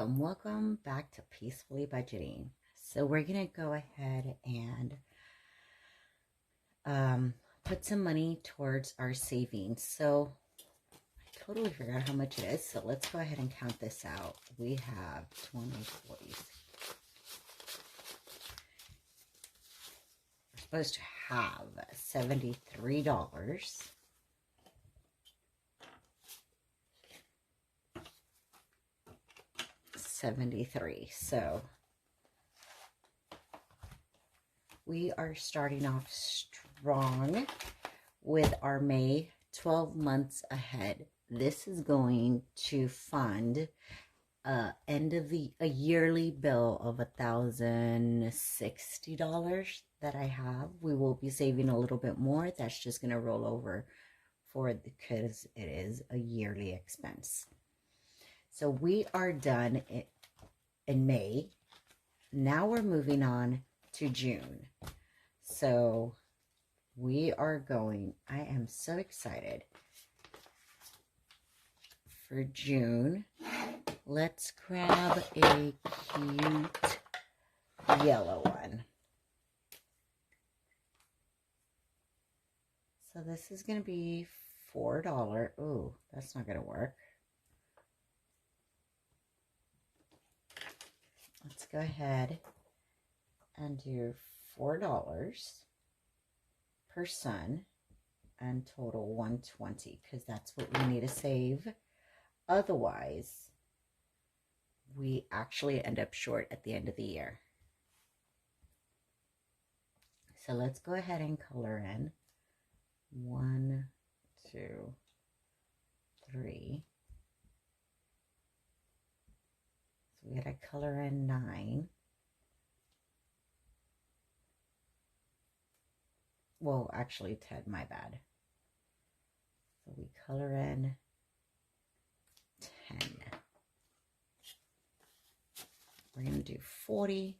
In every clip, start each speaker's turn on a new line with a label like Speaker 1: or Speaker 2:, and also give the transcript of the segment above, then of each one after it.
Speaker 1: Welcome back to Peacefully Budgeting. So we're going to go ahead and put some money towards our savings. So I totally forgot how much it is. So let's go ahead and count this out. We have 20, 40. We're supposed to have $73. $73. So we are starting off strong with our May 12 months ahead. This is going to fund end of a yearly bill of $1,060 that I have. We will be saving a little bit more. That's just going to roll over because it is a yearly expense. So we are done in May. Now we're moving on to June. So we are going, I am so excited for June. Let's grab a cute yellow one. So this is going to be $4. Ooh, that's not going to work. Let's go ahead and do $4 per sun and total $120 because that's what we need to save. Otherwise, we actually end up short at the end of the year. So let's go ahead and color in 1, 2, 3. So we gotta color in 9. Well, actually 10, my bad. So we color in 10. We're gonna do 40.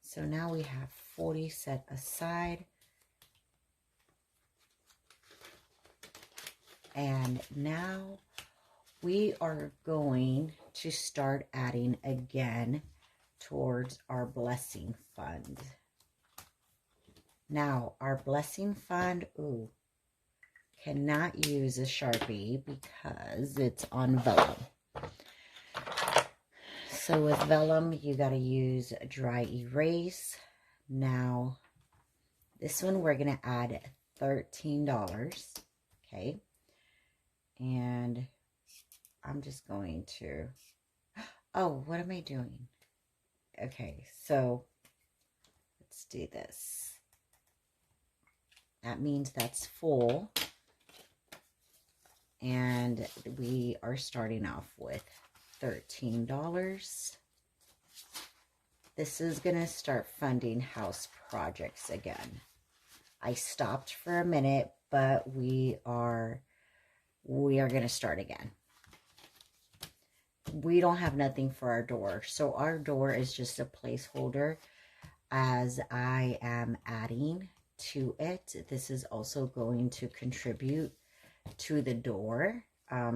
Speaker 1: So now we have 40 set aside. And now we are going to start adding again towards our blessing fund. Now, our blessing fund, cannot use a Sharpie because it's on vellum. So with vellum, you got to use a dry erase. Now, this one we're going to add $13, okay? And I'm just going to, what am I doing? Okay, so let's do this. That means that's full. And we are starting off with $13. This is going to start funding house projects again. I stopped for a minute, but we are going to start again. We don't have nothing for our door. So our door is just a placeholder as I am adding to it. This is also going to contribute to the door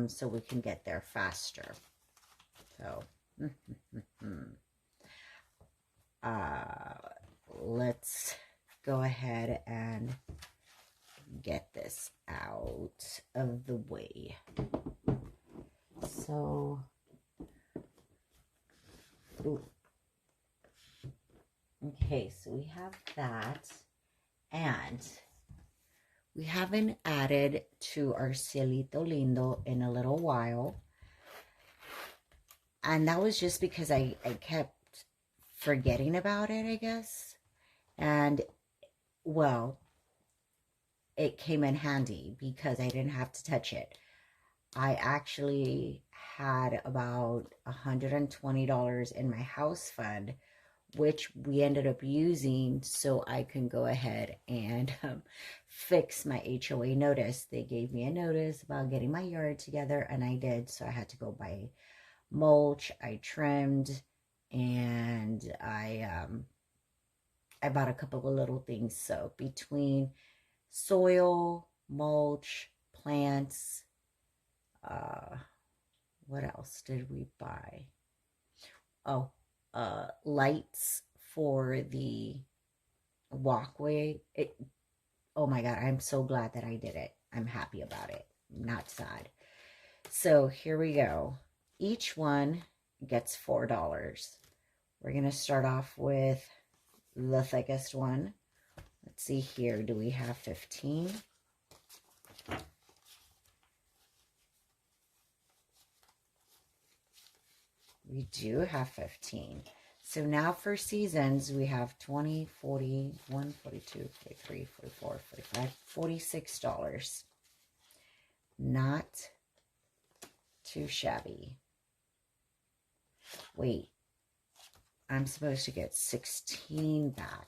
Speaker 1: so we can get there faster. So let's go ahead and get this out of the way. So okay, so we have that, and we haven't added to our Cielito Lindo in a little while. And that was just because I kept forgetting about it, I guess. And, well, it came in handy because I didn't have to touch it. I actually had about $120 in my house fund, which we ended up using so I can go ahead and fix my HOA notice. They gave me a notice about getting my yard together, and I did. So I had to go buy mulch. I trimmed, and I bought a couple of little things. So between soil, mulch, plants, what else did we buy? oh, lights for the walkway. Oh my God, I'm so glad that I did it. I'm happy about it. I'm not sad. So here we go. Each one gets $4. We're going to start off with the thickest one. Let's see here. Do we have 15? We do have 15. So now for seasons, we have 20, 40, 1, 42, 43, 44, 45, $46. Not too shabby. Wait, I'm supposed to get 16 back.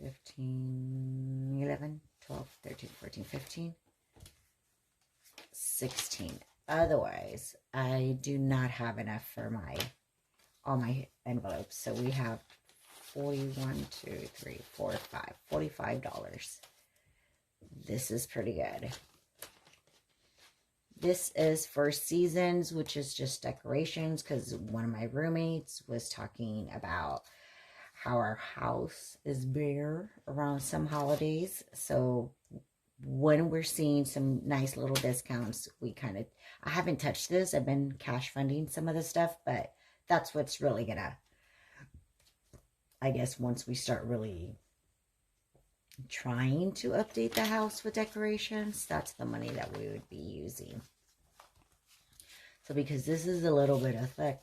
Speaker 1: 15, 11, 12, 13, 14, 15, 16. Otherwise, I do not have enough for all my envelopes. So we have 41, 2, 3, 4, 5, $45. This is pretty good. This is for seasons, which is just decorations, because one of my roommates was talking about how our house is bare around some holidays. So when we're seeing some nice little discounts, I haven't touched this. I've been cash funding some of the stuff, but that's what's really gonna, I guess, once we start really trying to update the house with decorations, that's the money that we would be using. So because this is a little bit of thick,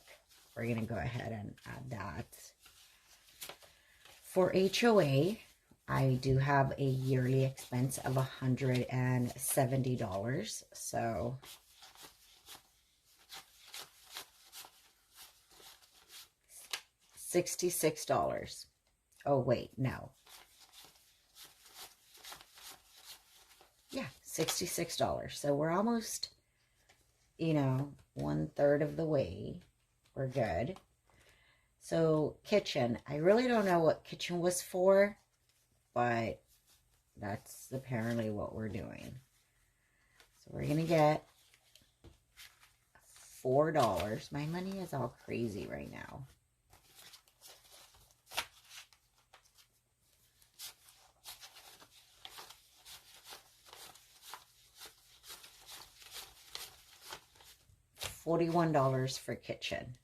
Speaker 1: we're going to go ahead and add that. For HOA, I do have a yearly expense of $170. So $66. Oh, wait, no. Yeah, $66. So we're almost, 1/3 of the way. We're good. So kitchen, I really don't know what kitchen was for, but that's apparently what we're doing. So we're going to get $4. My money is all crazy right now. $41 for kitchen.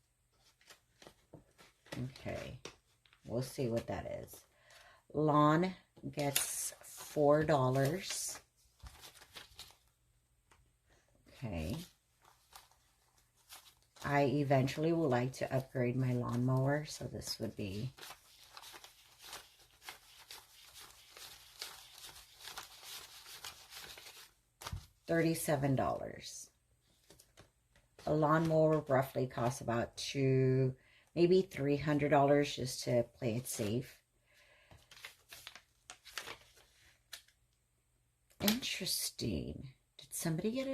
Speaker 1: Okay, we'll see what that is. Lawn gets $4. Okay. I eventually would like to upgrade my lawnmower, so this would be $37. A lawnmower roughly costs about maybe $300 just to play it safe. Interesting. Did somebody get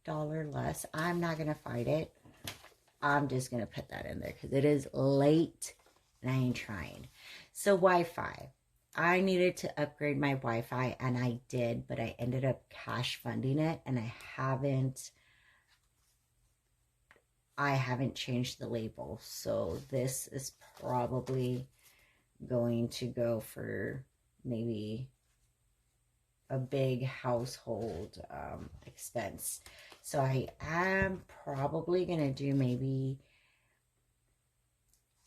Speaker 1: $1 less? I'm not going to fight it. I'm just going to put that in there because it is late and I ain't trying. So Wi-Fi. I needed to upgrade my Wi-Fi and I did, but I ended up cash funding it and I haven't changed the label. So this is probably going to go for maybe a big household expense. So I am probably going to do maybe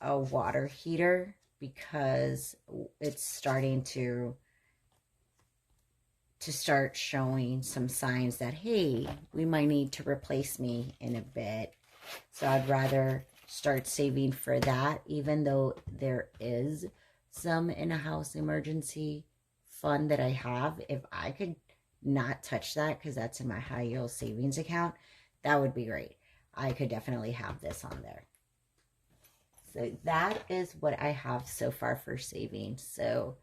Speaker 1: a water heater because it's starting to start showing some signs that, hey, we might need to replace me in a bit. So I'd rather start saving for that, even though there is some in a house emergency fund that I have. If I could not touch that because that's in my high yield savings account, that would be great. I could definitely have this on there. So that is what I have so far for savings. So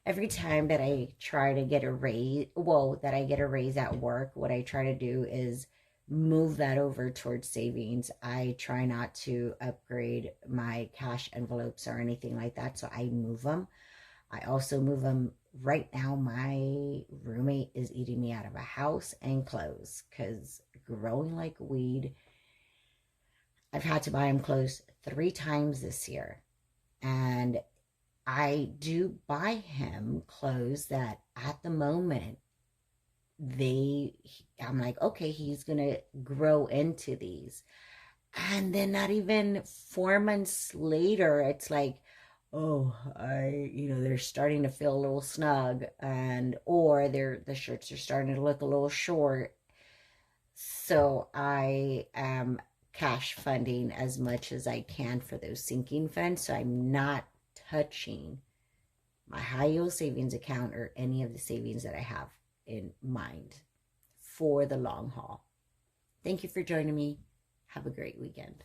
Speaker 1: every time that I try to get a raise, that I get a raise at work, what I try to do is move that over towards savings. I try not to upgrade my cash envelopes or anything like that, so I move them. I also move them. Right now, my roommate is eating me out of a house and clothes because growing like weed, I've had to buy him clothes 3 times this year. And I do buy him clothes that at the moment I'm like, okay, he's gonna grow into these. And then not even 4 months later, it's like, oh, they're starting to feel a little snug, and or the shirts are starting to look a little short. So I am cash funding as much as I can for those sinking funds. So I'm not touching my high yield savings account or any of the savings that I have in mind for the long haul. Thank you for joining me. Have a great weekend.